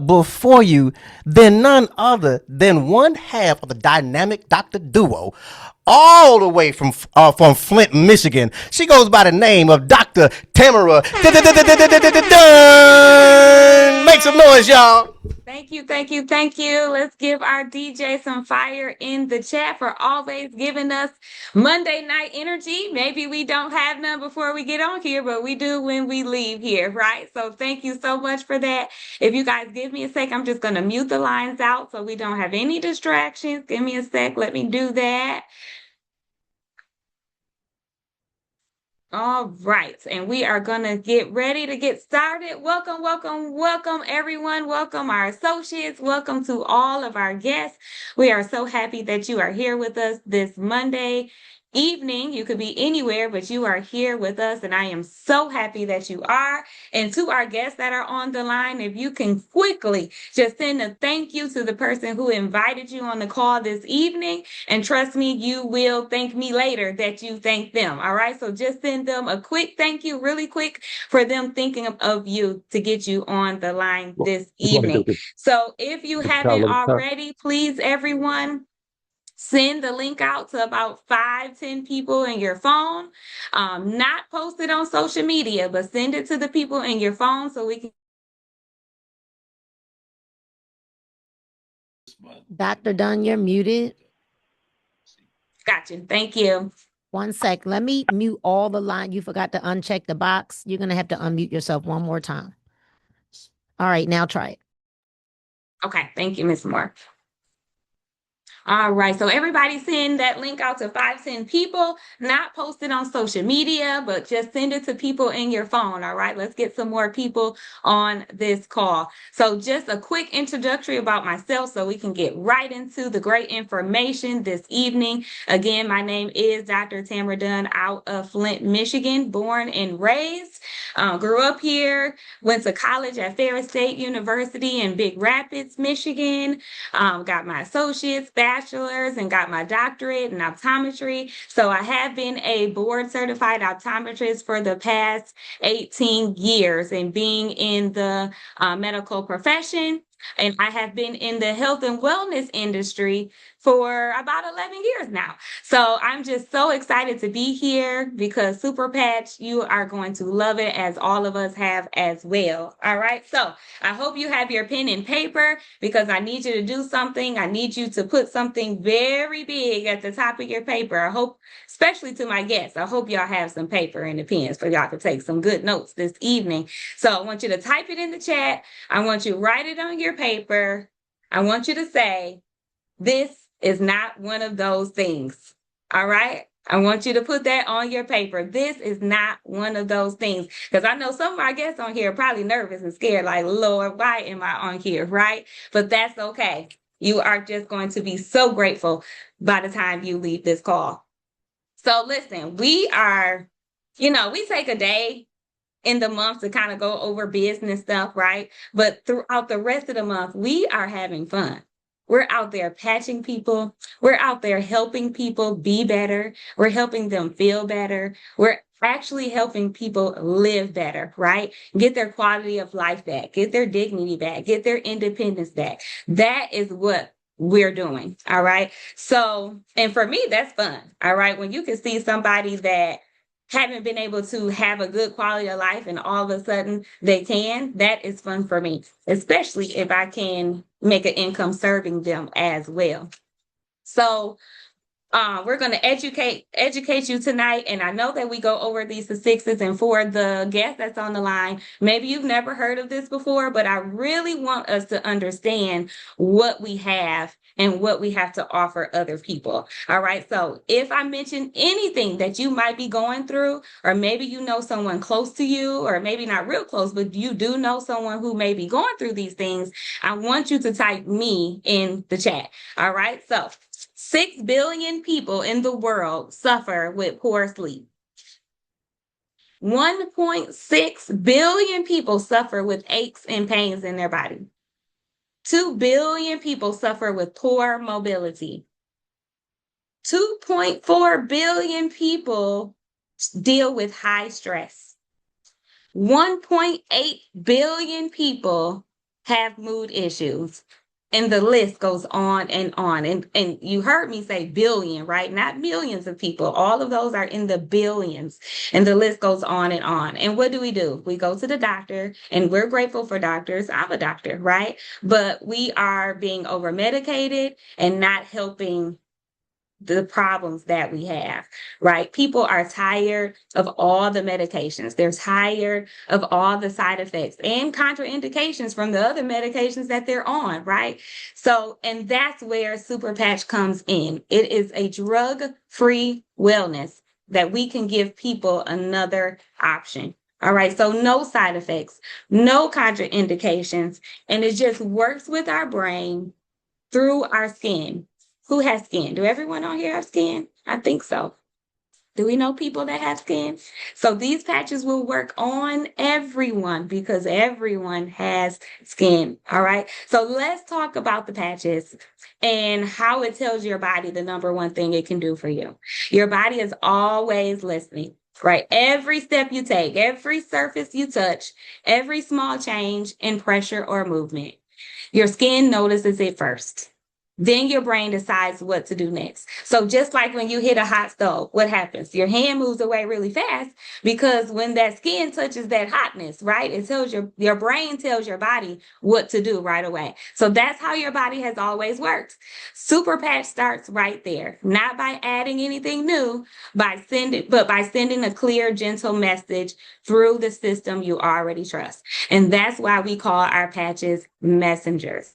up before you than none other than one half of the dynamic Dr. Duo, all the way from Flint, Michigan. She goes by the name of Dr. Tamara Dunn. Make some noise, y'all. Thank you, thank you, thank you. Let's give our DJ some fire in the chat for always giving us Monday night energy. Maybe we don't have none before we get on here, but we do when we leave here, right? So thank you so much for that. If you guys give me a sec, I'm just going to mute the lines out so we don't have any distractions. Give me a sec. Let me do that. All right, and we are going to get ready to get started. Welcome, welcome, welcome, everyone. Welcome, our associates. Welcome to all of our guests. We are so happy that you are here with us this Monday evening. You could be anywhere, but you are here with us, and I am so happy that you are. And to our guests that are on the line, if you can quickly just send a thank you to the person who invited you on the call this evening. And trust me, you will thank me later that you thanked them. All right. So just send them a quick thank you, really quick, for them thinking of you to get you on the line this evening. So if you haven't already, please, everyone, send the link out to about 5-10 people in your phone. Not post it on social media, but send it to the people in your phone so we can. Dr. Dunn, you're muted. Gotcha. Thank you. 1 sec. Let me mute all the line. You forgot to uncheck the box. You're going to have to unmute yourself one more time. All right, now try it. Okay. Thank you, Ms. Moore. All right. So everybody send that link out to 5-10 people, not post it on social media, but just send it to people in your phone. All right. Let's get some more people on this call. So just a quick introductory about myself so we can get right into the great information this evening. Again, my name is Dr. Tamara Dunn out of Flint, Michigan, born and raised. Grew up here, went to college at Ferris State University in Big Rapids, Michigan. Got my associates, bachelor's, and got my doctorate in optometry. So I have been a board certified optometrist for the past 18 years and being in the medical profession. And I have been in the health and wellness industry for about 11 years now. So I'm just so excited to be here because Superpatch, you are going to love it as all of us have as well. All right. So I hope you have your pen and paper because I need you to do something. I need you to put something very big at the top of your paper. I hope, especially to my guests, I hope y'all have some paper and the pens for y'all to take some good notes this evening. So I want you to type it in the chat. I want you to write it on your paper. I want you to say, this is not one of those things. All right. I want you to put that on your paper. This is not one of those things. Because I know some of our guests on here are probably nervous and scared, like, Lord, why am I on here? Right. But that's okay. You are just going to be so grateful by the time you leave this call. So listen, we take a day in the month to kind of go over business stuff, right? But throughout the rest of the month, we are having fun. We're out there patching people. We're out there helping people be better. We're helping them feel better. We're actually helping people live better, right? Get their quality of life back, get their dignity back, get their independence back. That is what we're doing. All right. So, and for me, that's fun. All right. When you can see somebody that haven't been able to have a good quality of life and all of a sudden they can, that is fun for me, especially if I can make an income serving them as well. So we're going to educate you tonight. And I know that we go over these sixes, and for the guest that's on the line, maybe you've never heard of this before, but I really want us to understand what we have and what we have to offer other people. All right. So if I mention anything that you might be going through, or maybe you know someone close to you, or maybe not real close, but you do know someone who may be going through these things, I want you to type me in the chat. All right. So 6 billion people in the world suffer with poor sleep. 1.6 billion people suffer with aches and pains in their body. 2 billion people suffer with poor mobility. 2.4 billion people deal with high stress. 1.8 billion people have mood issues. And the list goes on and on. And you heard me say billion, right? Not millions of people. All of those are in the billions. And the list goes on and on. And what do? We go to the doctor, and we're grateful for doctors. I'm a doctor, right? But we are being over medicated and not helping the problems that we have, right? People are tired of all the medications. They're tired of all the side effects and contraindications from the other medications that they're on, right? So, and that's where Superpatch comes in. It is a drug-free wellness that we can give people another option. All right, so no side effects, no contraindications, and it just works with our brain through our skin. Who has skin? Do everyone on here have skin? I think so. Do we know people that have skin? So these patches will work on everyone because everyone has skin. All right. So let's talk about the patches and how it tells your body the number one thing it can do for you. Your body is always listening. Right. Every step you take, every surface you touch, every small change in pressure or movement, your skin notices it first. Then your brain decides what to do next. So just like when you hit a hot stove, what happens? Your hand moves away really fast because when that skin touches that hotness, right? It tells your brain tells your body what to do right away. So that's how your body has always worked. Superpatch starts right there, not by adding anything new, but by sending a clear, gentle message through the system you already trust. And that's why we call our patches messengers.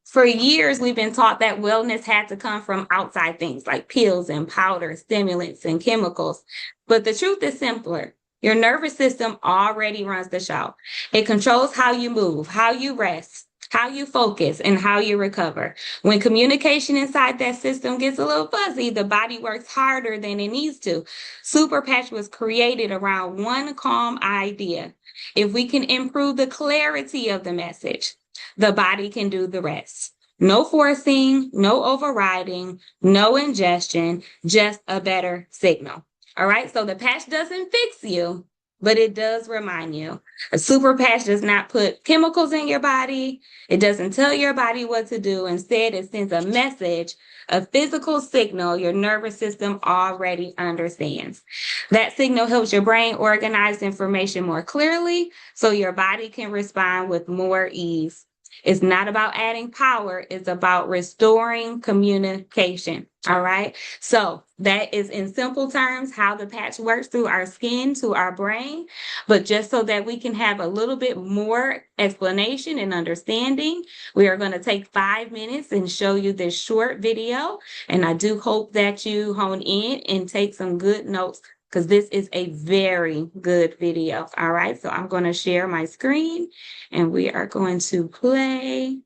For years, we've been taught that wellness had to come from outside things like pills and powders, stimulants and chemicals. But the truth is simpler. Your nervous system already runs the show. It controls how you move, how you rest, how you focus, and how you recover. When communication inside that system gets a little fuzzy, the body works harder than it needs to. Superpatch was created around one calm idea. If we can improve the clarity of the message, the body can do the rest. No forcing, no overriding, no ingestion, just a better signal. All right. So the patch doesn't fix you, but it does remind you. A super patch does not put chemicals in your body. It doesn't tell your body what to do. Instead, it sends a message, a physical signal your nervous system already understands. That signal helps your brain organize information more clearly so your body can respond with more ease. It's not about adding power. It's about restoring communication. All right. So that is in simple terms how the patch works through our skin to our brain. But just so that we can have a little bit more explanation and understanding, we are going to take 5 minutes and show you this short video. And I do hope that you hone in and take some good notes, because this is a very good video. All right, so I'm going to share my screen and we are going to play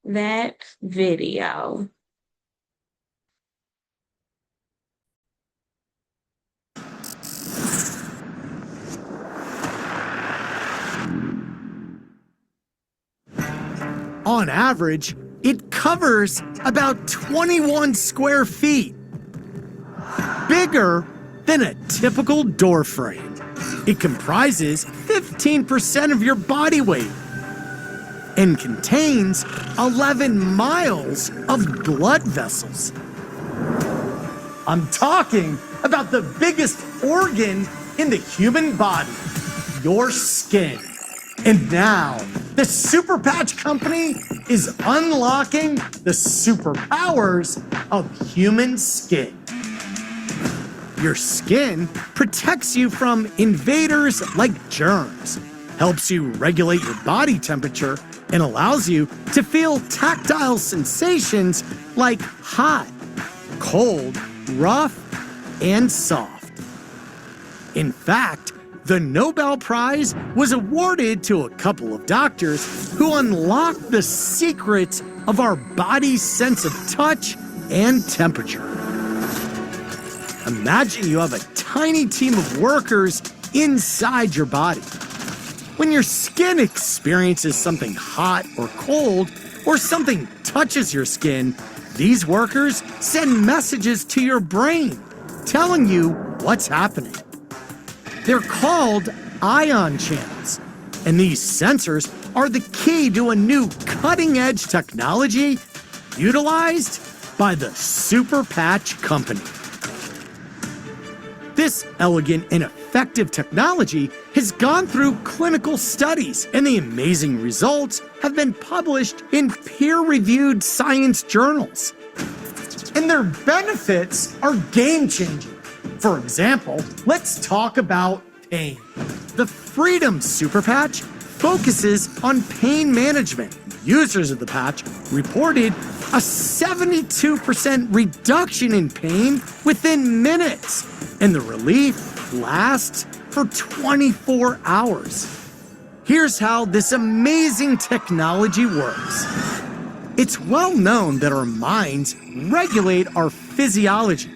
that video. On average, it covers about 21 square feet. Bigger than a typical door frame. It comprises 15% of your body weight and contains 11 miles of blood vessels. I'm talking about the biggest organ in the human body, your skin. And now, the Superpatch Company is unlocking the superpowers of human skin. Your skin protects you from invaders like germs, helps you regulate your body temperature, and allows you to feel tactile sensations like hot, cold, rough, and soft. In fact, the Nobel Prize was awarded to a couple of doctors who unlocked the secrets of our body's sense of touch and temperature. Imagine you have a tiny team of workers inside your body. When your skin experiences something hot or cold, or something touches your skin, these workers send messages to your brain, telling you what's happening. They're called ion channels, and these sensors are the key to a new cutting-edge technology utilized by the Superpatch company. This elegant and effective technology has gone through clinical studies, and the amazing results have been published in peer-reviewed science journals. And their benefits are game-changing. For example, let's talk about pain. The Freedom Superpatch focuses on pain management. Users of the patch reported a 72% reduction in pain within minutes, and the relief lasts for 24 hours. Here's how this amazing technology works. It's well known that our minds regulate our physiology.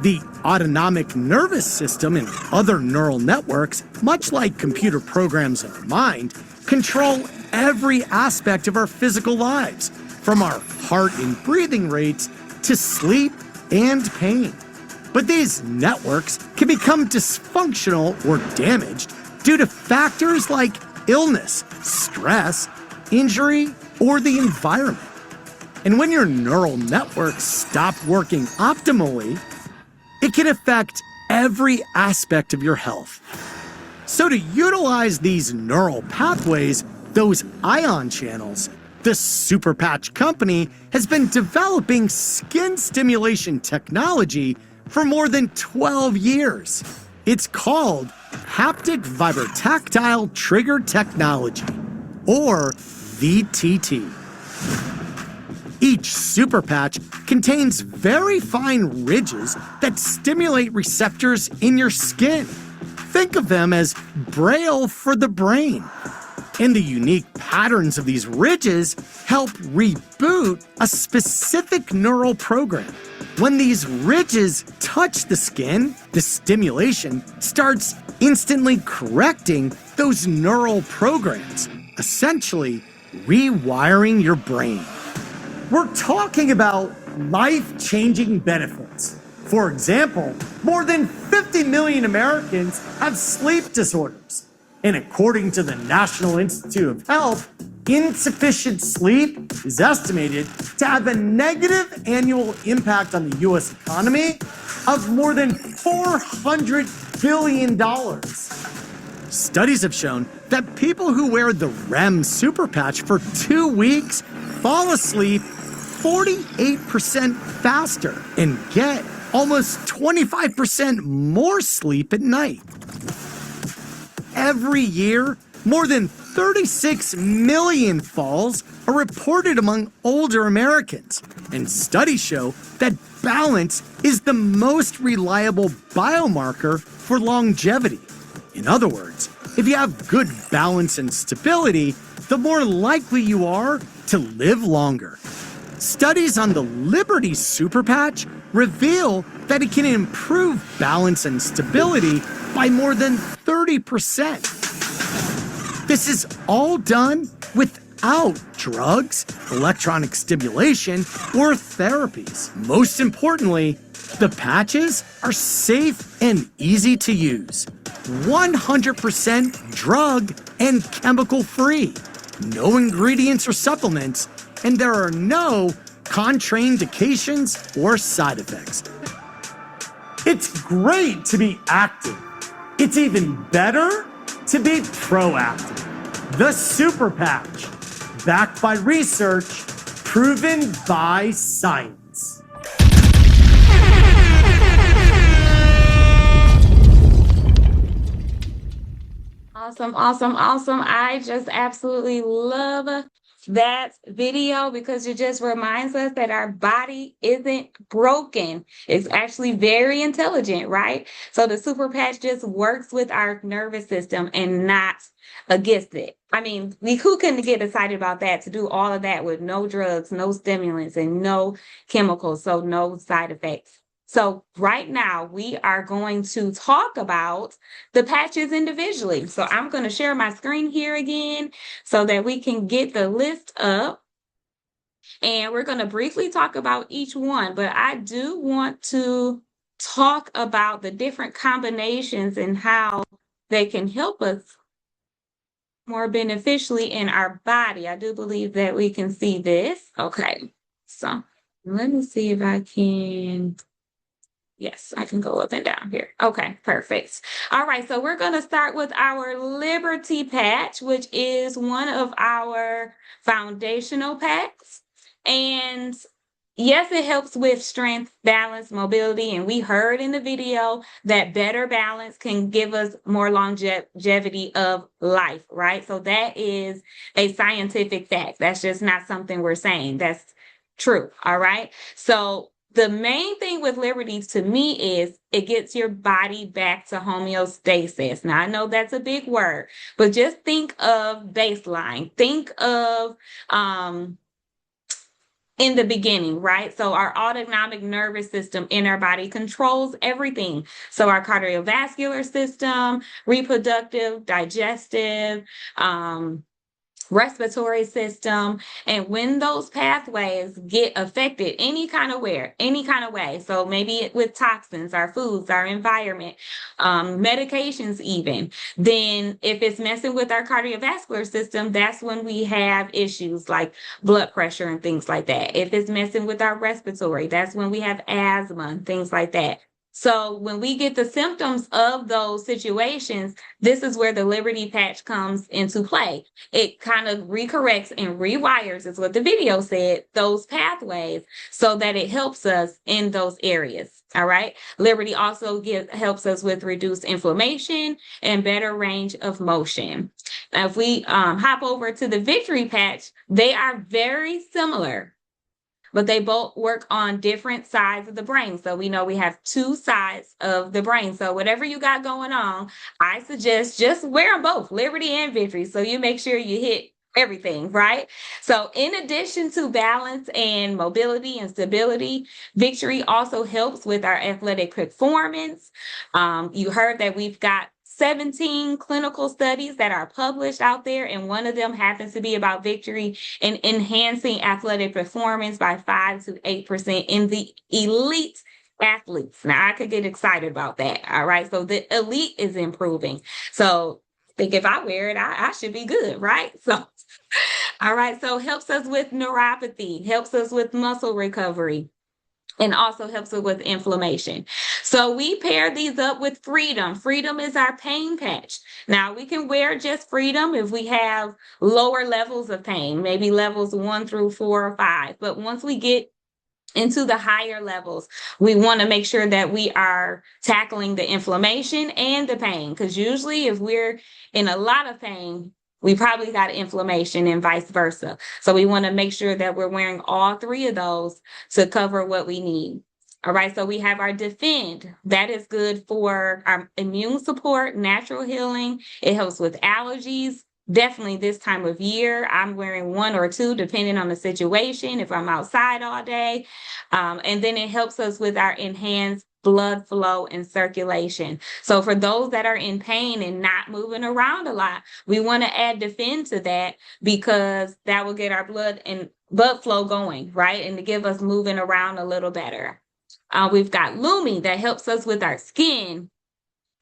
The autonomic nervous system and other neural networks, much like computer programs in our mind, control every aspect of our physical lives, from our heart and breathing rates to sleep and pain. But these networks can become dysfunctional or damaged due to factors like illness, stress, injury, or the environment. And when your neural networks stop working optimally, it can affect every aspect of your health. So to utilize these neural pathways, those ion channels, the Superpatch company has been developing skin stimulation technology for more than 12 years. It's called Haptic Vibrotactile Trigger Technology, or VTT. Each Superpatch contains very fine ridges that stimulate receptors in your skin. Think of them as braille for the brain. And the unique patterns of these ridges help reboot a specific neural program. When these ridges touch the skin, the stimulation starts instantly correcting those neural programs, essentially rewiring your brain. We're talking about life-changing benefits. For example, more than 50 million Americans have sleep disorders. And according to the National Institute of Health, insufficient sleep is estimated to have a negative annual impact on the U.S. economy of more than $400 billion. Studies have shown that people who wear the REM Superpatch for 2 weeks fall asleep 48% faster and get almost 25% more sleep at night. Every year, more than 36 million falls are reported among older Americans, and studies show that balance is the most reliable biomarker for longevity. In other words, if you have good balance and stability, the more likely you are to live longer. Studies on the Liberty Superpatch reveal that it can improve balance and stability by more than 30%. This is all done without drugs, electronic stimulation, or therapies. Most importantly, the patches are safe and easy to use. 100% drug and chemical free. No ingredients or supplements, and there are no contraindications or side effects. It's great to be active. It's even better to be proactive. The Superpatch, backed by research, proven by science. Awesome, awesome, awesome. I just absolutely love that video because it just reminds us that our body isn't broken. It's actually very intelligent, right? So the super patch just works with our nervous system and not against it. I mean, who couldn't get excited about that, to do all of that with no drugs, no stimulants, and no chemicals, so no side effects. So right now we are going to talk about the patches individually. So I'm going to share my screen here again so that we can get the list up. And we're going to briefly talk about each one, but I do want to talk about the different combinations and how they can help us more beneficially in our body. I do believe that we can see this. Okay, so let me see if I can. Yes, I can go up and down here. Okay, perfect. All right, so we're going to start with our Liberty patch, which is one of our foundational packs. And yes, it helps with strength, balance, mobility. And we heard in the video that better balance can give us more longevity of life, right? So that is a scientific fact. That's just not something we're saying. That's true, all right? So the main thing with Liberty to me is it gets your body back to homeostasis. Now, I know that's a big word, but just think of baseline. Think of in the beginning, right? So our autonomic nervous system in our body controls everything. So our cardiovascular system, reproductive, digestive, respiratory system. And when those pathways get affected any kind of way, so maybe with toxins, our foods, our environment, medications even, then if it's messing with our cardiovascular system, that's when we have issues like blood pressure and things like that. If it's messing with our respiratory, that's when we have asthma and things like that. So when we get the symptoms of those situations, this is where the Liberty patch comes into play. It kind of recorrects and rewires, is what the video said, those pathways so that it helps us in those areas. All right. Liberty also helps us with reduced inflammation and better range of motion. Now, if we hop over to the Victory patch, they are very similar, but they both work on different sides of the brain. So we know we have two sides of the brain. So whatever you got going on, I suggest just wear them both, Liberty and Victory, so you make sure you hit everything, right? So in addition to balance and mobility and stability, Victory also helps with our athletic performance. You heard that we've got 17 clinical studies that are published out there, and one of them happens to be about Victory in enhancing athletic performance by 5 to 8% in the elite athletes. Now, I could get excited about that. All right. So the elite is improving. So I think if I wear it, I should be good, right? So, all right. So helps us with neuropathy, helps us with muscle recovery, and also helps it with inflammation. So we pair these up with Freedom. Freedom is our pain patch. Now we can wear just Freedom if we have lower levels of pain, maybe levels 1 through 4 or 5. But once we get into the higher levels, we want to make sure that we are tackling the inflammation and the pain, because usually if we're in a lot of pain, we probably got inflammation and vice versa. So we want to make sure that we're wearing all three of those to cover what we need. All right, so we have our Defend. That is good for our immune support, natural healing. It helps with allergies. Definitely this time of year, I'm wearing 1 or 2, depending on the situation, if I'm outside all day. And then it helps us with our enhanced blood flow and circulation. So for those that are in pain and not moving around a lot, we want to add Defend to that, because that will get our blood flow going, right? And to give us moving around a little better. We've got Lumi that helps us with our skin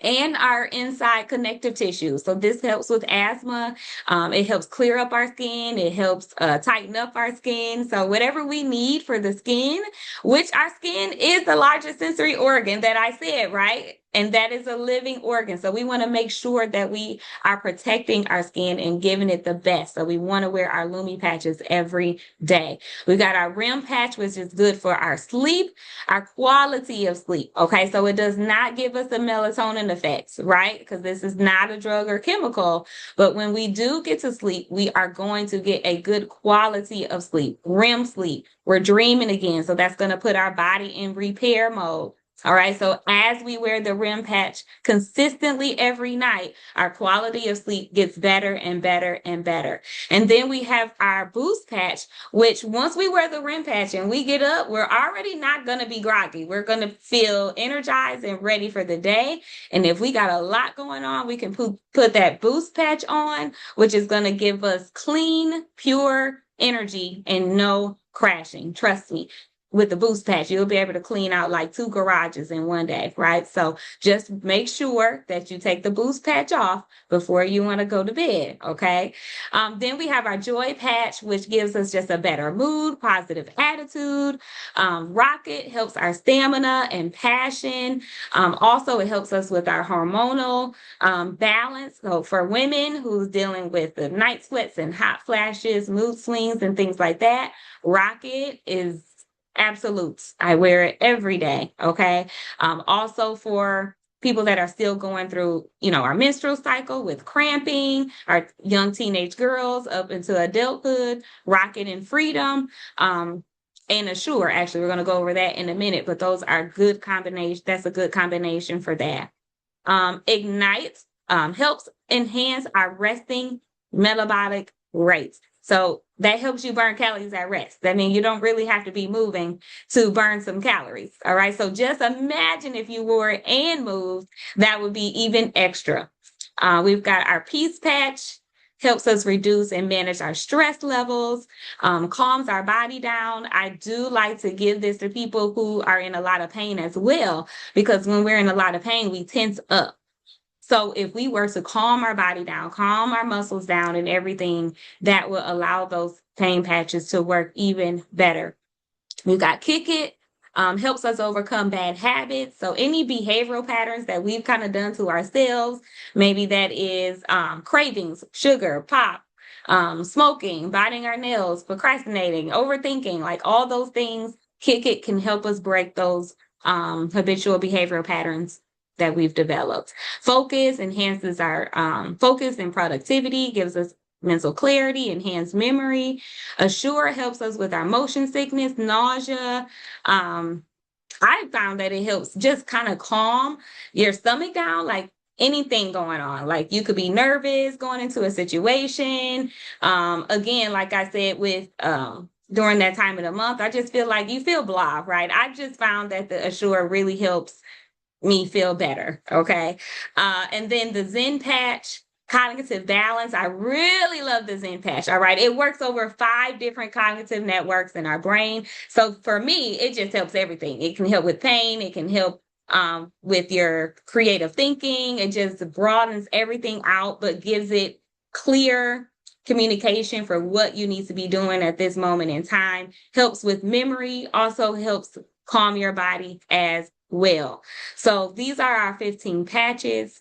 and our inside connective tissue. So this helps with asthma. It helps clear up our skin. It helps tighten up our skin. So whatever we need for the skin, which our skin is the largest sensory organ that I said, right? And that is a living organ. So we want to make sure that we are protecting our skin and giving it the best. So we want to wear our Lumi patches every day. We got our REM patch, which is good for our sleep, our quality of sleep. Okay, so it does not give us the melatonin effects, right? Because this is not a drug or chemical. But when we do get to sleep, we are going to get a good quality of sleep, REM sleep. We're dreaming again. So that's going to put our body in repair mode. All right. So as we wear the REM patch consistently every night, our quality of sleep gets better and better and better. And then we have our Boost patch, which once we wear the REM patch and we get up, we're already not going to be groggy. We're going to feel energized and ready for the day. And if we got a lot going on, we can put that Boost patch on, which is going to give us clean, pure energy and no crashing. Trust me. with the boost patch, you'll be able to clean out like 2 garages in one day, right? So just make sure that you take the boost patch off before you want to go to bed, okay? Then we have our joy patch, which gives us just a better mood, positive attitude. Rocket helps our stamina and passion. Also, it helps us with our hormonal balance. So for women who's dealing with the night sweats and hot flashes, mood swings, and things like that, Rocket is absolutes. I wear it every day. Okay. Also for people that are still going through, our menstrual cycle with cramping, our young teenage girls up into adulthood, Rocket and Freedom. And Assure, actually, we're going to go over that in a minute, but those are good combination. That's a good combination for that. Ignite helps enhance our resting metabolic rates. So that helps you burn calories at rest. That means you don't really have to be moving to burn some calories. All right. So just imagine if you wore it and moved, that would be even extra. We've got our peace patch, helps us reduce and manage our stress levels, calms our body down. I do like to give this to people who are in a lot of pain as well, because when we're in a lot of pain, we tense up. So if we were to calm our body down, calm our muscles down and everything, that will allow those pain patches to work even better. We've got Kick It, helps us overcome bad habits. So any behavioral patterns that we've kind of done to ourselves, maybe that is cravings, sugar, pop, smoking, biting our nails, procrastinating, overthinking, like all those things, Kick It can help us break those habitual behavioral patterns that we've developed. Focus enhances our focus and productivity, gives us mental clarity, enhanced memory. Assure helps us with our motion sickness, nausea. I found that it helps just kind of calm your stomach down, like anything going on. Like you could be nervous going into a situation. Again, like I said, with during that time of the month, I just feel like you feel blah, right? I just found that the Assure really helps me feel better. Okay. And then the Zen patch, cognitive balance. I really love the Zen patch. All right. It works over 5 different cognitive networks in our brain. So for me, it just helps everything. It can help with pain. It can help with your creative thinking. It just broadens everything out, but gives it clear communication for what you need to be doing at this moment in time. Helps with memory, also helps calm your body as well. So these are our 15 patches.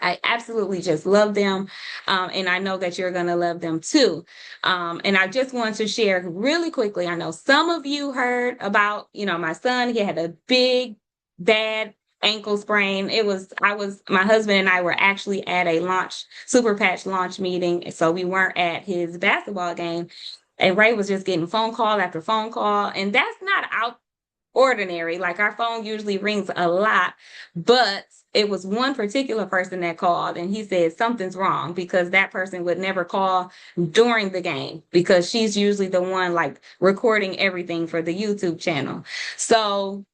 I absolutely just love them. And I know that you're going to love them too. And I just want to share really quickly. I know some of you heard about, my son, he had a big, bad ankle sprain. My husband and I were actually at a Superpatch launch meeting. So we weren't at his basketball game. And Ray was just getting phone call after phone call. And that's not out ordinary. Like our phone usually rings a lot, but it was one particular person that called and he said something's wrong, because that person would never call during the game, because she's usually the one like recording everything for the YouTube channel. So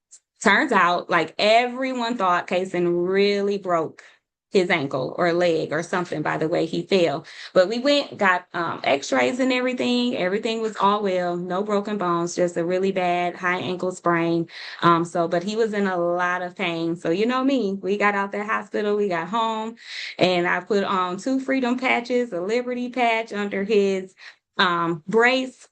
turns out like everyone thought Kaysen really broke his ankle or leg or something by the way he fell. But we went, got x-rays and everything. Everything was all well, no broken bones, just a really bad high ankle sprain. But he was in a lot of pain. So you know me, we got out that hospital, we got home, and I put on 2 freedom patches, a Liberty patch under his brace.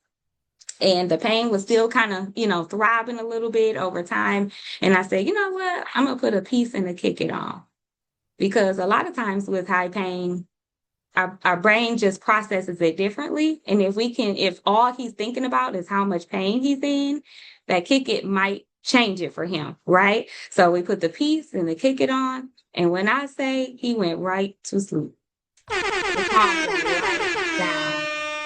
And the pain was still kind of, throbbing a little bit over time. And I said, you know what? I'm going to put a piece and a Kick It on. Because a lot of times with high pain, our brain just processes it differently. And if all he's thinking about is how much pain he's in, that Kick It might change it for him, right? So we put the piece and the Kick It on. And when I say he went right to sleep.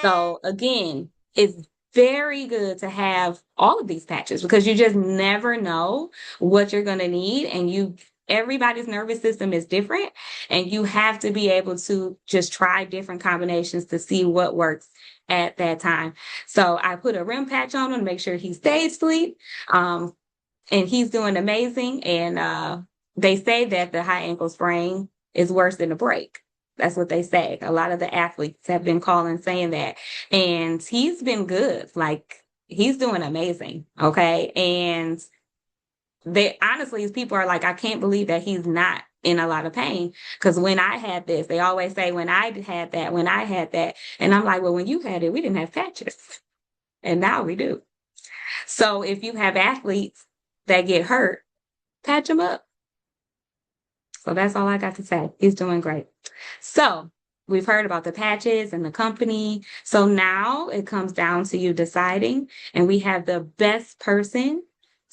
So again, it's very good to have all of these patches, because you just never know what you're going to need. And everybody's nervous system is different, and you have to be able to just try different combinations to see what works at that time. So I put a REM patch on him to make sure he stays asleep. And he's doing amazing. And they say that the high ankle sprain is worse than a break. That's what they say. A lot of the athletes have been calling saying that. And he's been good. Like, he's doing amazing. Okay. And they honestly, people are like, I can't believe that he's not in a lot of pain. Because when I had this, they always say, when I had that, when I had that. And I'm like, well, when you had it, we didn't have patches. And now we do. So if you have athletes that get hurt, patch them up. So that's all I got to say. He's doing great. So we've heard about the patches and the company. So now it comes down to you deciding, and we have the best person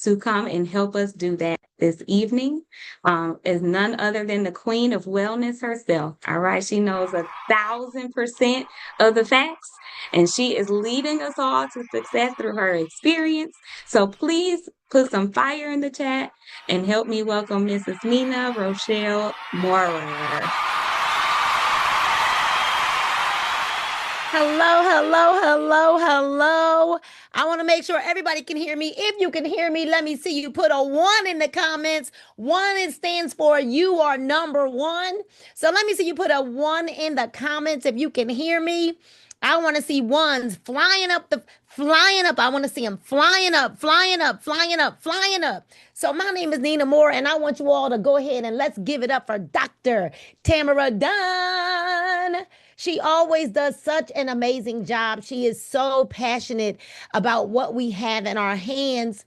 to come and help us do that this evening is none other than the queen of wellness herself. All right. She knows 1,000% of the facts, and she is leading us all to success through her experience. So please put some fire in the chat and help me welcome Mrs. Nina Rochelle Morer. Hello, hello, hello, hello. I want to make sure everybody can hear me. If you can hear me, let me see you put a 1 in the comments. 1, it stands for you are number 1. So let me see you put a 1 in the comments if you can hear me. I want to see ones flying up. I want to see them flying up, flying up, flying up, flying up. So my name is Nina Moore, and I want you all to go ahead and let's give it up for Dr. Tamara Dunn. She always does such an amazing job. She is so passionate about what we have in our hands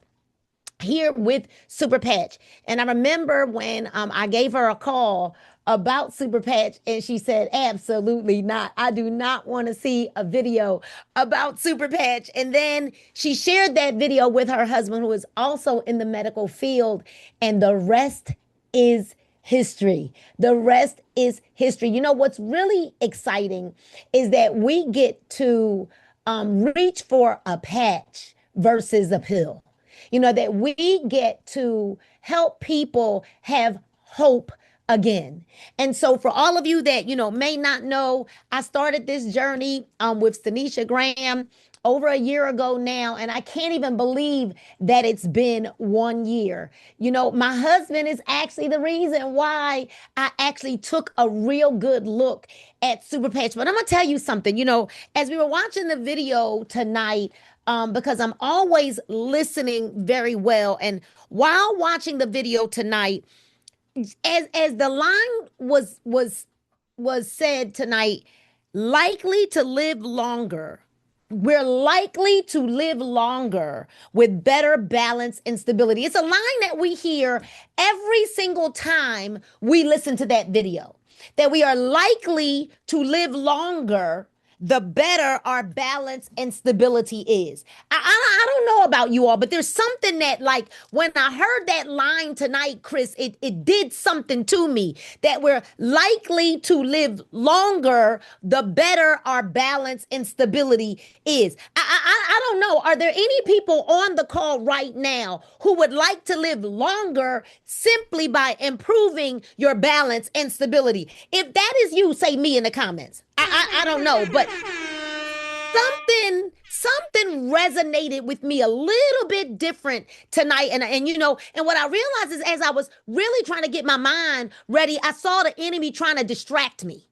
here with Superpatch. And I remember when I gave her a call about Superpatch, and she said, absolutely not. I do not want to see a video about Superpatch. And then she shared that video with her husband, who is also in the medical field, and the rest is history. The rest is history. You know, what's really exciting is that we get to reach for a patch versus a pill. You know, that we get to help people have hope again. And so for all of you that, may not know, I started this journey with Stanisha Graham over a year ago now, and I can't even believe that it's been 1 year. My husband is actually the reason why I actually took a real good look at Superpatch. But I'm gonna tell you something, as we were watching the video tonight, because I'm always listening very well, and while watching the video tonight, as the line was said tonight, likely to live longer. We're likely to live longer with better balance and stability. It's a line that we hear every single time we listen to that video, that we are likely to live longer the better our balance and stability is. I don't know about you all, but there's something that, like, when I heard that line tonight, Chris, it did something to me, that we're likely to live longer the better our balance and stability is. I don't know. Are there any people on the call right now who would like to live longer simply by improving your balance and stability? If that is you, say me in the comments. I don't know, but something resonated with me a little bit different tonight. And what I realized is, as I was really trying to get my mind ready, I saw the enemy trying to distract me.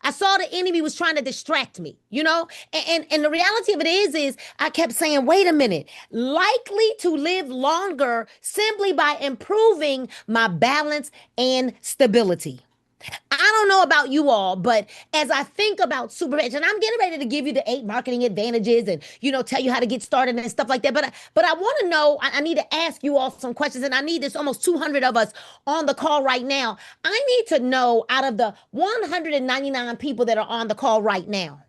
I saw the enemy was trying to distract me, and the reality of it is I kept saying, wait a minute, likely to live longer simply by improving my balance and stability. I don't know about you all, but as I think about Superpatch, and I'm getting ready to give you the 8 marketing advantages and, tell you how to get started and stuff like that. But I want to know, I need to ask you all some questions, and I need this almost 200 of us on the call right now. I need to know, out of the 199 people that are on the call right now,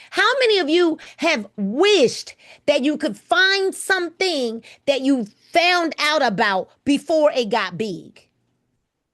how many of you have wished that you could find something that you found out about before it got big?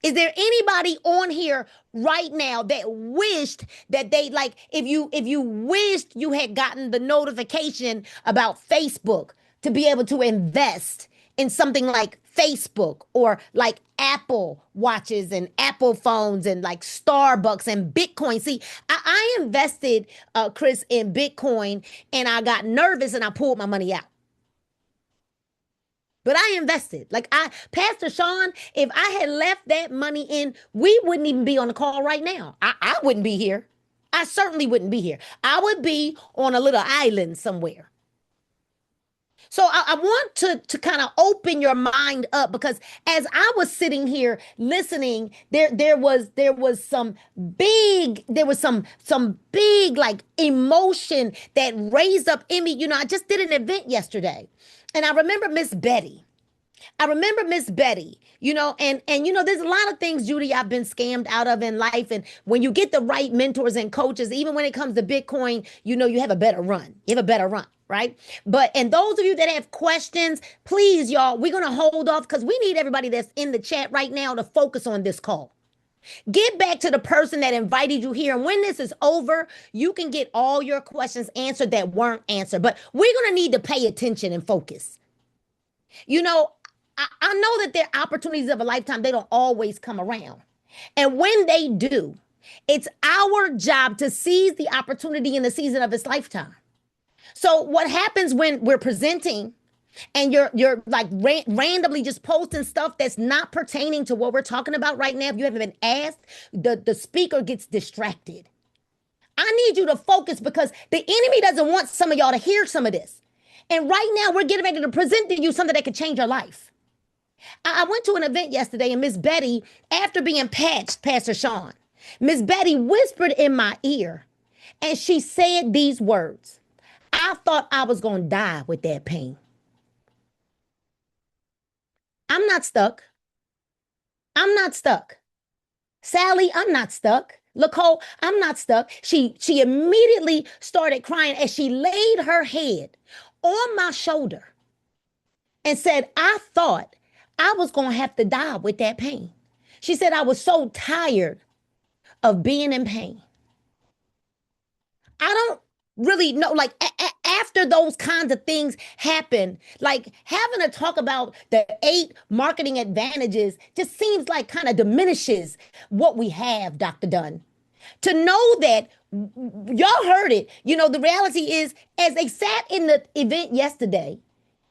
Is there anybody on here right now that wished that they, like, if you wished you had gotten the notification about Facebook to be able to invest in something like Facebook, or like Apple watches and Apple phones and like Starbucks and Bitcoin? See, I invested, Chris, in Bitcoin, and I got nervous and I pulled my money out. But I invested. Pastor Sean, if I had left that money in, we wouldn't even be on the call right now. I wouldn't be here. I certainly wouldn't be here. I would be on a little island somewhere. So I want to kind of open your mind up, because as I was sitting here listening, there was some big like emotion that raised up in me. I just did an event yesterday, and I remember Miss Betty. There's a lot of things, Judy, I've been scammed out of in life. And when you get the right mentors and coaches, even when it comes to Bitcoin, you have a better run. You have a better run, right? And those of you that have questions, please, y'all, we're going to hold off because we need everybody that's in the chat right now to focus on this call. Get back to the person that invited you here. And when this is over, you can get all your questions answered that weren't answered. But we're going to need to pay attention and focus. I know that there are opportunities of a lifetime. They don't always come around. And when they do, it's our job to seize the opportunity in the season of its lifetime. So what happens when we're presenting and you're like randomly just posting stuff that's not pertaining to what we're talking about right now? If you haven't been asked, the speaker gets distracted. I need you to focus, because the enemy doesn't want some of y'all to hear some of this. And right now we're getting ready to present to you something that could change your life. I went to an event yesterday, and Miss Betty, after being patched, Pastor Sean, Miss Betty whispered in my ear, and she said these words. I thought I was going to die with that pain. I'm not stuck. I'm not stuck. Sally, I'm not stuck. Nicole, I'm not stuck. She immediately started crying as she laid her head on my shoulder and said, I thought I was going to have to die with that pain. She said, I was so tired of being in pain. I don't really know, like after those kinds of things happen, like having to talk about the 8 marketing advantages just seems like kind of diminishes what we have, Dr. Dunn. To know that, y'all heard it, the reality is, as they sat in the event yesterday,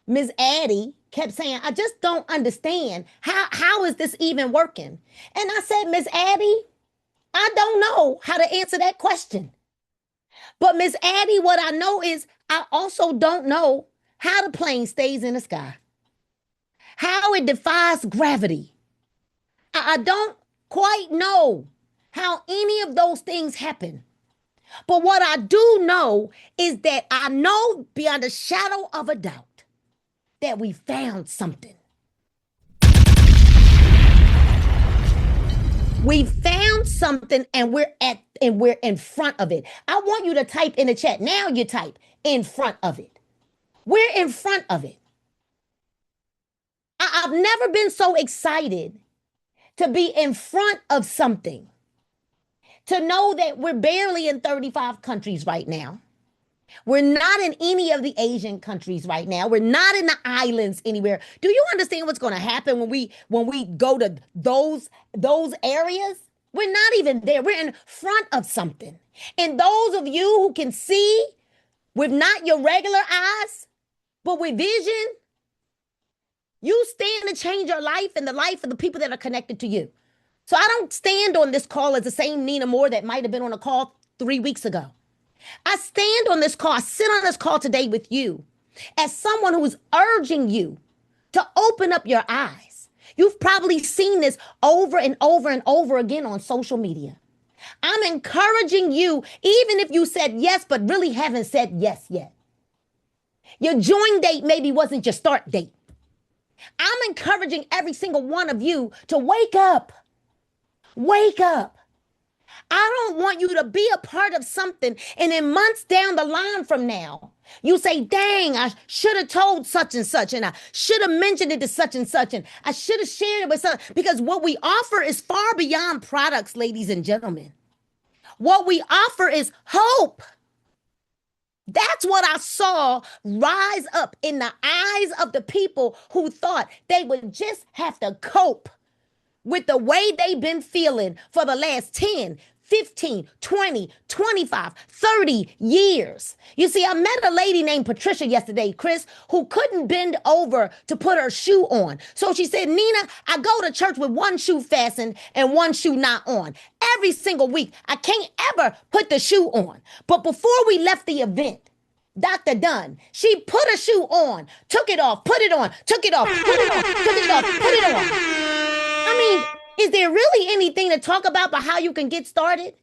Ms. Addie kept saying, I just don't understand. How is this even working? And I said, Ms. Addie, I don't know how to answer that question. But Ms. Addie, what I know is I also don't know how the plane stays in the sky, how it defies gravity. I don't quite know how any of those things happen. But what I do know is that I know beyond a shadow of a doubt that we found something. We found something, and we're in front of it. I want you to type in the chat. Now you type in front of it. We're in front of it. I've never been so excited to be in front of something. To know that we're barely in 35 countries right now. We're not in any of the Asian countries right now. We're not in the islands anywhere. Do you understand what's going to happen when we go to those areas? We're not even there. We're in front of something. And those of you who can see with not your regular eyes, but with vision, you stand to change your life and the life of the people that are connected to you. So I don't stand on this call as the same Nina Moore that might have been on a call 3 weeks ago. I stand on this call, I sit on this call today with you as someone who's urging you to open up your eyes. You've probably seen this over and over and over again on social media. I'm encouraging you, even if you said yes, but really haven't said yes yet. Your join date maybe wasn't your start date. I'm encouraging every single one of you to wake up. Wake up. I don't want you to be a part of something, and then months down the line from now, you say, dang, I should have told such and such, and I should have mentioned it to such and such, and I should have shared it with some, because what we offer is far beyond products, ladies and gentlemen. What we offer is hope. That's what I saw rise up in the eyes of the people who thought they would just have to cope with the way they've been feeling for the last 10, 15, 20, 25, 30 years. You see, I met a lady named Patricia yesterday, Chris, who couldn't bend over to put her shoe on. So she said, Nina, I go to church with one shoe fastened and one shoe not on. Every single week, I can't ever put the shoe on. But before we left the event, Dr. Dunn. She put a shoe on, took it off, put it on, took it off, put it on, took it off, put it on. I mean, is there really anything to talk about how you can get started?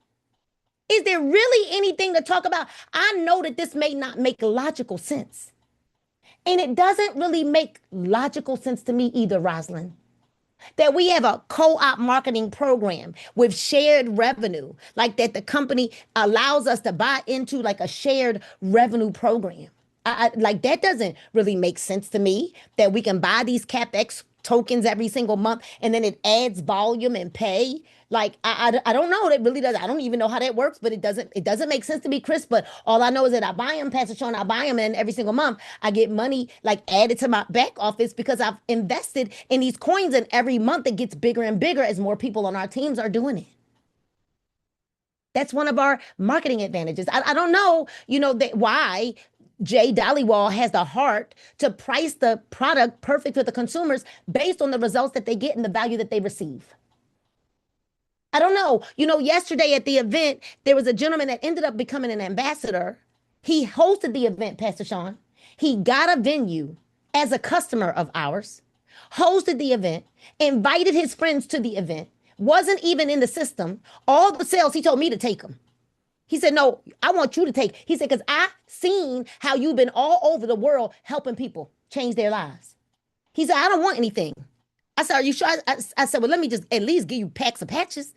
Is there really anything to talk about? I know that this may not make logical sense. And it doesn't really make logical sense to me either, Rosalind. That we have a co-op marketing program with shared revenue, like that the company allows us to buy into like a shared revenue program. Like that doesn't really make sense to me, that we can buy these CapEx tokens every single month and then it adds volume and pay. Like I don't know. That really does. I don't even know how that works, but it doesn't make sense to me, Chris. But all I know is that I buy them, Pastor Sean, I buy them, and every single month I get money like added to my back office because I've invested in these coins, and every month it gets bigger and bigger as more people on our teams are doing it. That's one of our marketing advantages. I don't know, why Jay Dollywall has the heart to price the product perfect for the consumers based on the results that they get and the value that they receive. I don't know. Yesterday at the event, there was a gentleman that ended up becoming an ambassador. He hosted the event, Pastor Sean. He got a venue as a customer of ours, hosted the event, invited his friends to the event, wasn't even in the system. All the sales, he told me to take them. He said, no, I want you to take. He said, because I've seen how you've been all over the world helping people change their lives. He said, I don't want anything. I said, are you sure? I said, well, let me just at least give you packs of patches.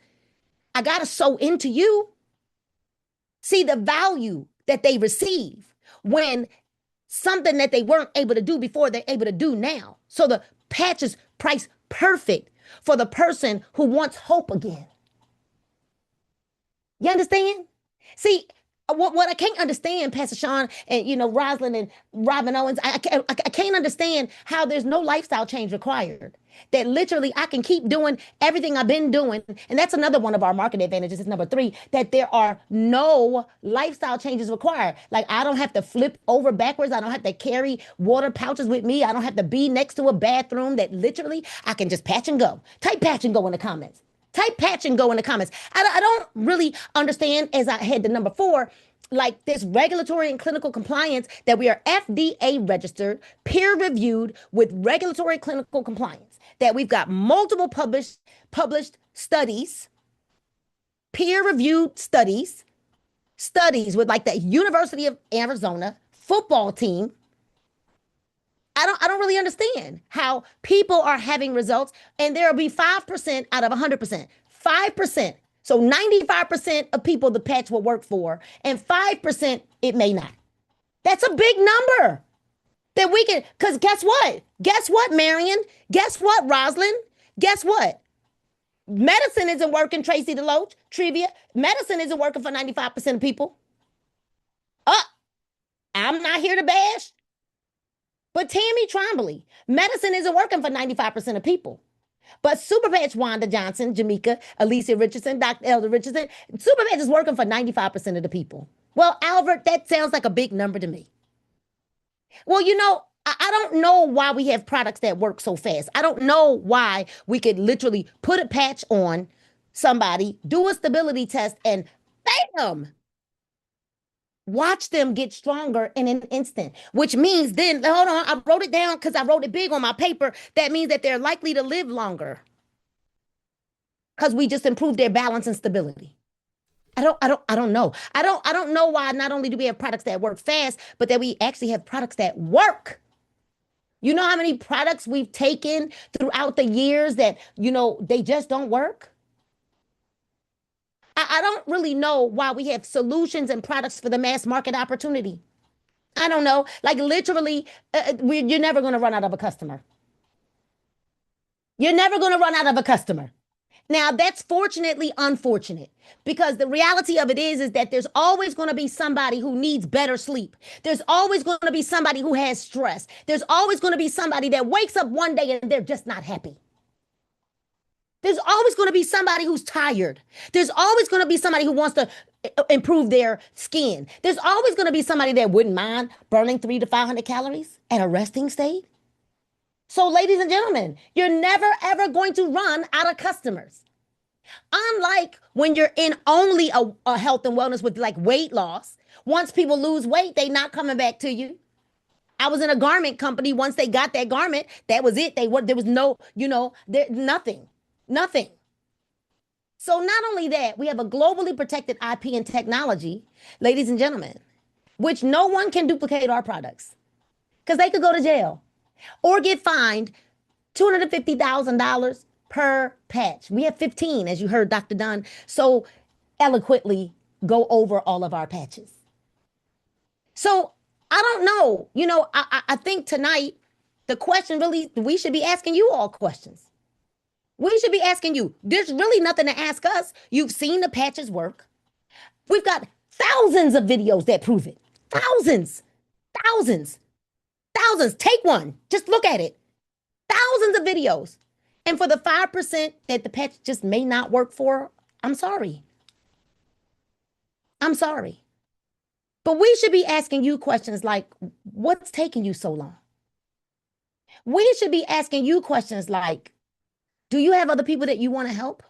I got to sew into you. See the value that they receive when something that they weren't able to do before, they're able to do now. So the patch is priced perfect for the person who wants hope again. You understand? See, what I can't understand, Pastor Sean, and Rosalind and Robin Owens, I can't understand how there's no lifestyle change required. That literally I can keep doing everything I've been doing. And that's another one of our market advantages. It's number 3, that there are no lifestyle changes required. Like I don't have to flip over backwards. I don't have to carry water pouches with me. I don't have to be next to a bathroom. That literally I can just patch and go. Type patch and go in the comments. Type patch and go in the comments. I don't really understand, as I head to number 4, like this regulatory and clinical compliance, that we are FDA registered, peer reviewed with regulatory clinical compliance, that we've got multiple published studies, peer reviewed studies with like the University of Arizona football team. I don't really understand how people are having results, and there will be 5% out of 100%. 5%. So 95% of people the patch will work for, and 5% it may not. That's a big number that we can, because guess what? Guess what, Marion? Guess what, Rosalind? Guess what? Medicine isn't working, Tracy DeLoach, trivia. Medicine isn't working for 95% of people. I'm not here to bash. But Tammy Trombley, medicine isn't working for 95% of people. But Superpatch, Wanda Johnson, Jamaica, Alicia Richardson, Dr. Elder Richardson, Superpatch is working for 95% of the people. Well, Albert, that sounds like a big number to me. Well, I don't know why we have products that work so fast. I don't know why we could literally put a patch on somebody, do a stability test, and bam! Watch them get stronger in an instant, which means then, hold on, I wrote it down because I wrote it big on my paper. That means that they're likely to live longer because we just improved their balance and stability. I don't know. I don't know why not only do we have products that work fast, but that we actually have products that work. You know how many products we've taken throughout the years that, they just don't work? I don't really know why we have solutions and products for the mass market opportunity. I don't know. Like literally, you're never going to run out of a customer. You're never going to run out of a customer. Now, that's fortunately unfortunate, because the reality of it is that there's always going to be somebody who needs better sleep. There's always going to be somebody who has stress. There's always going to be somebody that wakes up one day and they're just not happy. There's always going to be somebody who's tired. There's always going to be somebody who wants to improve their skin. There's always going to be somebody that wouldn't mind burning 300 to 500 calories at a resting state. So, ladies and gentlemen, you're never, ever going to run out of customers. Unlike when you're in only a health and wellness with like weight loss, once people lose weight, they not coming back to you. I was in a garment company. Once they got that garment, that was it. There was no, there nothing. So not only that, we have a globally protected IP and technology, ladies and gentlemen, which no one can duplicate our products because they could go to jail or get fined $250,000 per patch. We have 15, as you heard Dr. Dunn so eloquently go over all of our patches. So I don't know. I think tonight the question really, we should be asking you all questions. We should be asking you. There's really nothing to ask us. You've seen the patches work. We've got thousands of videos that prove it. Thousands. Take one. Just look at it. Thousands of videos. And for the 5% that the patch just may not work for, I'm sorry. But we should be asking you questions like, what's taking you so long? We should be asking you questions like, do you have other people that you want to help?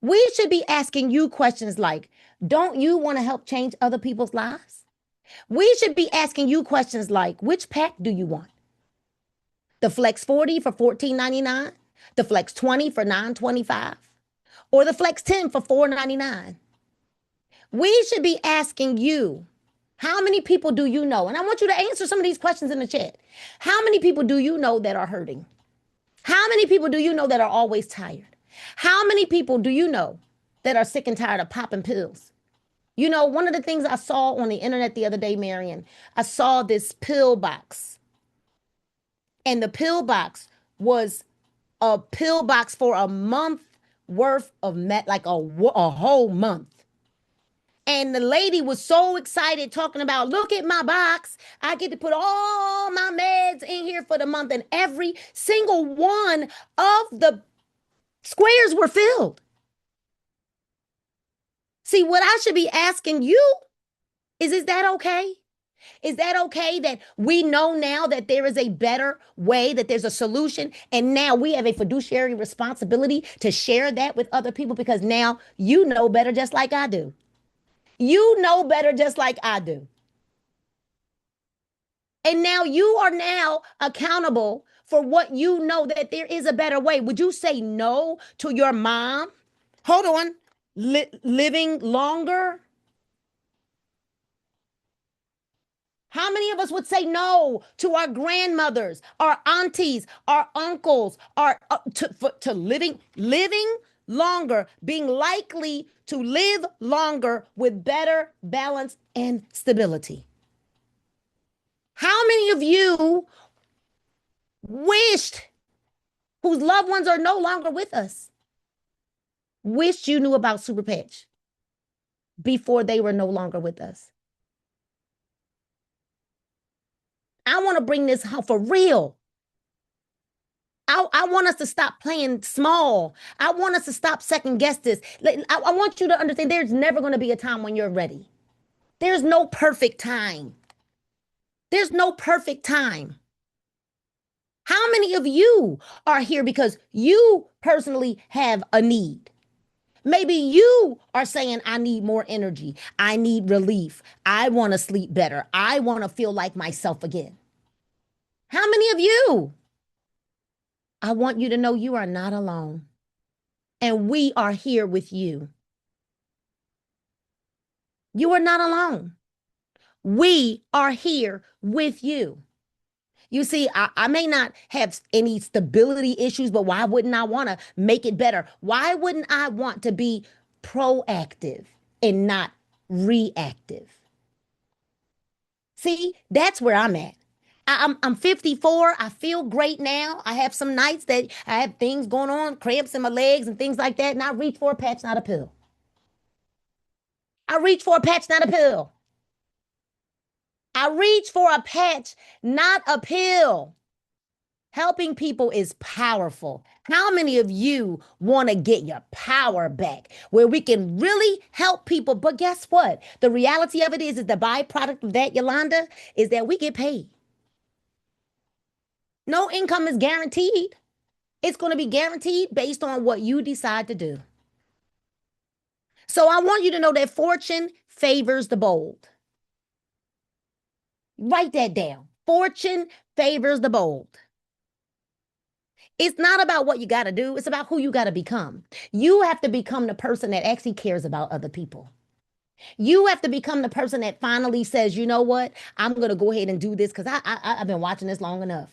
We should be asking you questions like, don't you want to help change other people's lives? We should be asking you questions like, which pack do you want? The Flex 40 for $14.99, the Flex 20 for $9.25, or the Flex 10 for $4.99. We should be asking you, how many people do you know? And I want you to answer some of these questions in the chat. How many people do you know that are hurting? How many people do you know that are always tired? How many people do you know that are sick and tired of popping pills? One of the things I saw on the internet the other day, Marion, I saw this pill box. And the pill box was a pill box for a month worth of like a whole month. And the lady was so excited talking about, look at my box. I get to put all my meds in here for the month. And every single one of the squares were filled. See, what I should be asking you is that okay? Is that okay that we know now that there is a better way, that there's a solution, and now we have a fiduciary responsibility to share that with other people because now you know better just like I do. You know better just like I do. And now you are now accountable for what you know that there is a better way. Would you say no to your mom? Hold on. Living longer? How many of us would say no to our grandmothers, our aunties, our uncles, to living longer, being likely to live longer with better balance and stability? How many of you wished, whose loved ones are no longer with us, wished you knew about Superpatch before they were no longer with us? I want to bring this home for real. I want us to stop playing small. I want us to stop second guess this. I want you to understand there's never going to be a time when you're ready. There's no perfect time. There's no perfect time. How many of you are here because you personally have a need? Maybe you are saying, I need more energy. I need relief. I want to sleep better. I want to feel like myself again. How many of you? I want you to know you are not alone. And we are here with you. You are not alone. We are here with you. You see, I may not have any stability issues, but why wouldn't I want to make it better? Why wouldn't I want to be proactive and not reactive? See, that's where I'm at. I'm 54. I feel great now. I have some nights that I have things going on, cramps in my legs and things like that, and I reach for a patch, not a pill. I reach for a patch, not a pill. I reach for a patch, not a pill. Helping people is powerful. How many of you want to get your power back where we can really help people? But guess what? The reality of it is the byproduct of that, Yolanda, is that we get paid. No income is guaranteed. It's going to be guaranteed based on what you decide to do. So I want you to know that fortune favors the bold. Write that down. Fortune favors the bold. It's not about what you got to do. It's about who you got to become. You have to become the person that actually cares about other people. You have to become the person that finally says, you know what? I'm going to go ahead and do this because I've been watching this long enough.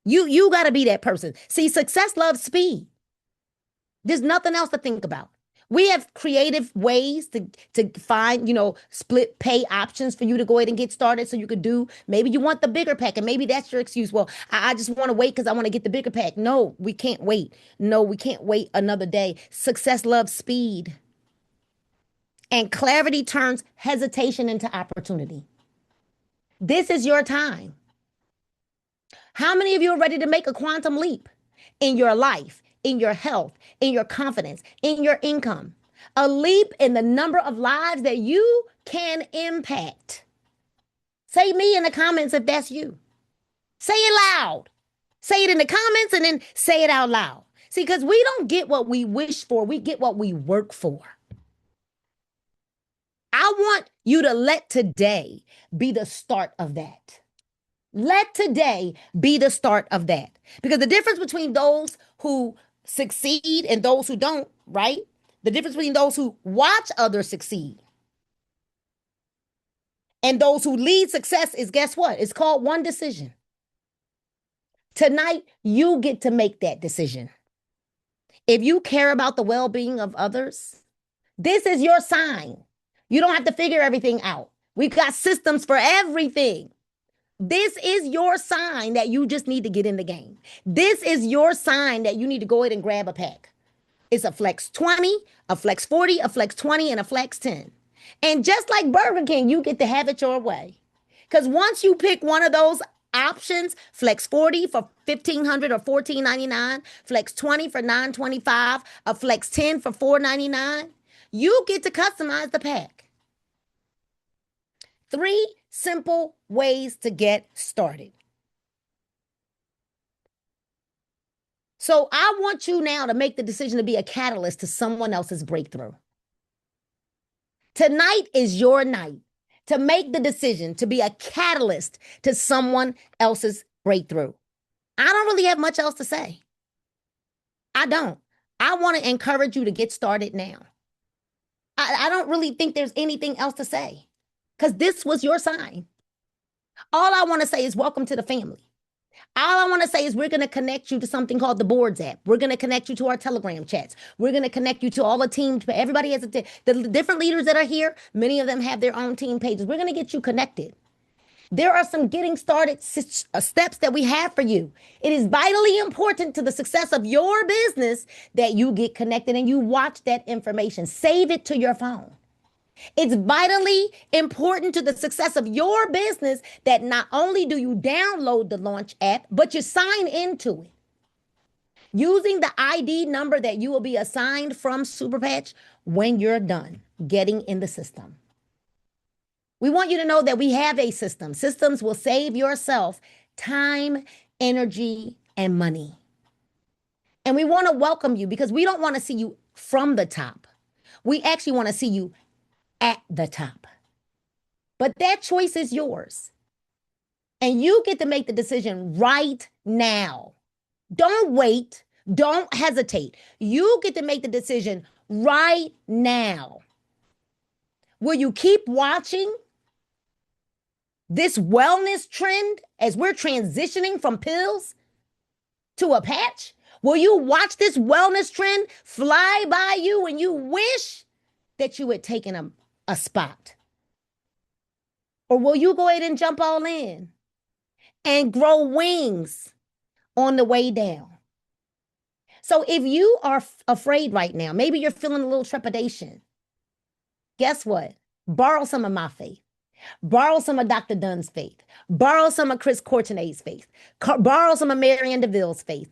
You got to be that person. See, success loves speed. There's nothing else to think about. We have creative ways to find, split pay options for you to go ahead and get started so you could do, maybe you want the bigger pack and maybe that's your excuse. Well, I just want to wait because I want to get the bigger pack. No, we can't wait. No, we can't wait another day. Success loves speed. And clarity turns hesitation into opportunity. This is your time. How many of you are ready to make a quantum leap in your life, in your health, in your confidence, in your income? A leap in the number of lives that you can impact. Say me in the comments if that's you. Say it loud. Say it in the comments and then say it out loud. See, because we don't get what we wish for. We get what we work for. I want you to let today be the start of that. Let today be the start of that. Because the difference between those who succeed and those who don't, right? The difference between those who watch others succeed and those who lead success is, guess what? It's called one decision. Tonight, you get to make that decision. If you care about the well-being of others, this is your sign. You don't have to figure everything out. We've got systems for everything. This is your sign that you just need to get in the game. This is your sign that you need to go ahead and grab a pack. It's a flex 20, a flex 40, a flex 20, and a flex 10. And just like Burger King, you get to have it your way. Because once you pick one of those options, flex 40 for $1,500 or $14.99, flex 20 for $9.25, a flex 10 for $4.99, you get to customize the pack. 3 simple ways to get started. So I want you now to make the decision to be a catalyst to someone else's breakthrough. Tonight is your night to make the decision to be a catalyst to someone else's breakthrough. I don't really have much else to say. I don't. I want to encourage you to get started now. I don't really think there's anything else to say because this was your sign. All I want to say is welcome to the family. All I want to say is we're going to connect you to something called the Boards app. We're going to connect you to our Telegram chats. We're going to connect you to all the teams. Everybody has the different leaders that are here. Many of them have their own team pages. We're going to get you connected. There are some getting started steps that we have for you. It is vitally important to the success of your business that you get connected and you watch that information. Save it to your phone. It's vitally important to the success of your business that not only do you download the Launch app, but you sign into it. Using the ID number that you will be assigned from Superpatch when you're done getting in the system. We want you to know that we have a system. Systems will save yourself time, energy, and money. And we want to welcome you because we don't want to see you from the top. We actually want to see you at the top. But that choice is yours. And you get to make the decision right now. Don't wait. Don't hesitate. You get to make the decision right now. Will you keep watching this wellness trend as we're transitioning from pills to a patch? Will you watch this wellness trend fly by you and you wish that you had taken a spot? Or will you go ahead and jump all in and grow wings on the way down? So if you are afraid right now, maybe you're feeling a little trepidation, guess what? Borrow some of my faith. Borrow some of Dr. Dunn's faith. Borrow some of Chris Courtenay's faith. Borrow some of Marianne DeVille's faith.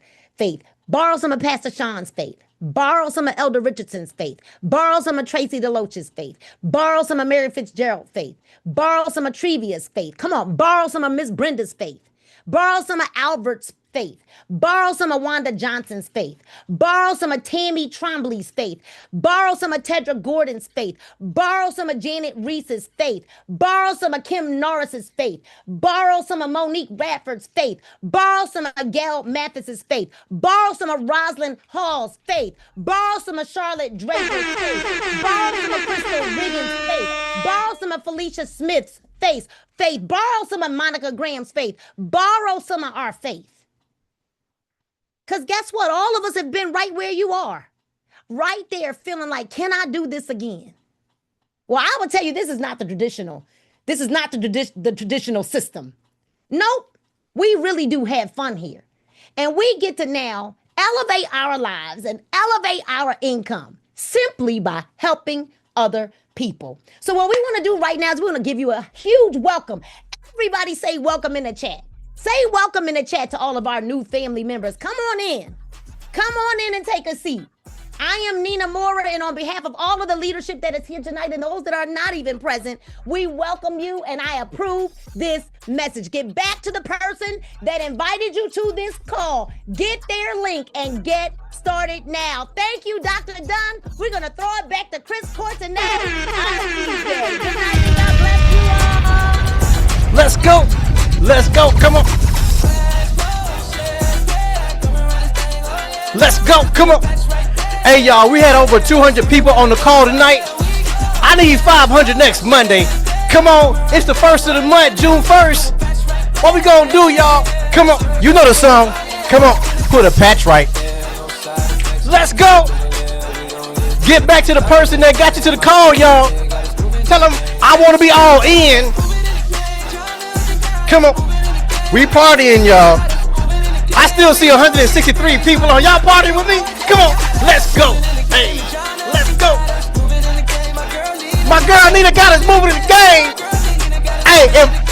Borrow some of Pastor Sean's faith. Borrow some of Elder Richardson's faith. Borrow some of Tracy DeLoach's faith. Borrow some of Mary Fitzgerald's faith. Borrow some of Trevia's faith. Come on, borrow some of Miss Brenda's faith. Borrow some of Albert's faith. Borrow some of Wanda Johnson's faith. Borrow some of Tammy Trombley's faith. Borrow some of Tedra Gordon's faith. Borrow some of Janet Reese's faith. Borrow some of Kim Norris's faith. Borrow some of Monique Radford's faith. Borrow some of Gail Mathis's faith. Borrow some of Rosalind Hall's faith. Borrow some of Charlotte Draper's faith. Borrow some of Crystal Wiggins' faith. Borrow some of Felicia Smith's faith. Borrow some of Monica Graham's faith. Borrow some of our faith. Because guess what? All of us have been right where you are. Right there feeling like, can I do this again? Well, I will tell you, this is not the traditional. This is not the traditional system. Nope. We really do have fun here. And we get to now elevate our lives and elevate our income simply by helping other people. So what we want to do right now is we're going to give you a huge welcome. Everybody say welcome in the chat. Say welcome in the chat to all of our new family members. Come on in. Come on in and take a seat. I am Nina Mora, and on behalf of all of the leadership that is here tonight and those that are not even present, we welcome you and I approve this message. Get back to the person that invited you to this call. Get their link and get started now. Thank you, Dr. Dunn. We're going to throw it back to Chris Corson now. Good night and God bless you all. Let's go. Let's go. Come on. Let's go. Come on. Hey, y'all, we had over 200 people on the call tonight. I need 500 next Monday. Come on. It's the first of the month, June 1st. What we gonna do, y'all? Come on. You know the song. Come on. Put a patch right. Let's go. Get back to the person that got you to the call, y'all. Tell them I want to be all in. Come on. We partying, y'all. I still see 163 people on. Y'all partying with me? Come on. Let's go. Hey, let's go. My girl Nina got us moving in the game. Hey,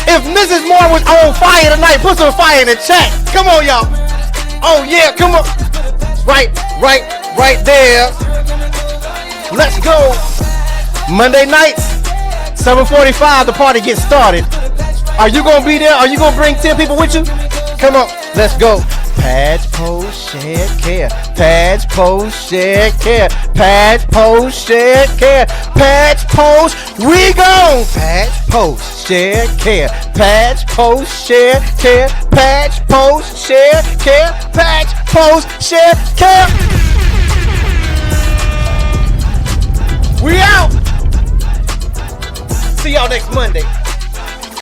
if Mrs. Moore was on fire tonight, put some fire in the chat. Come on, y'all. Oh, yeah, come on. Right there. Let's go. Monday nights, 7:45, the party gets started. Are you going to be there? Are you going to bring 10 people with you? Come on, let's go. Patch, post, share, care. Patch, post, share, care. Patch, post, share, care. Patch, post, we go. Patch, post, share, care. Patch, post, share, care. Patch, post, share, care. Patch, post, share, care. We out. See y'all next Monday.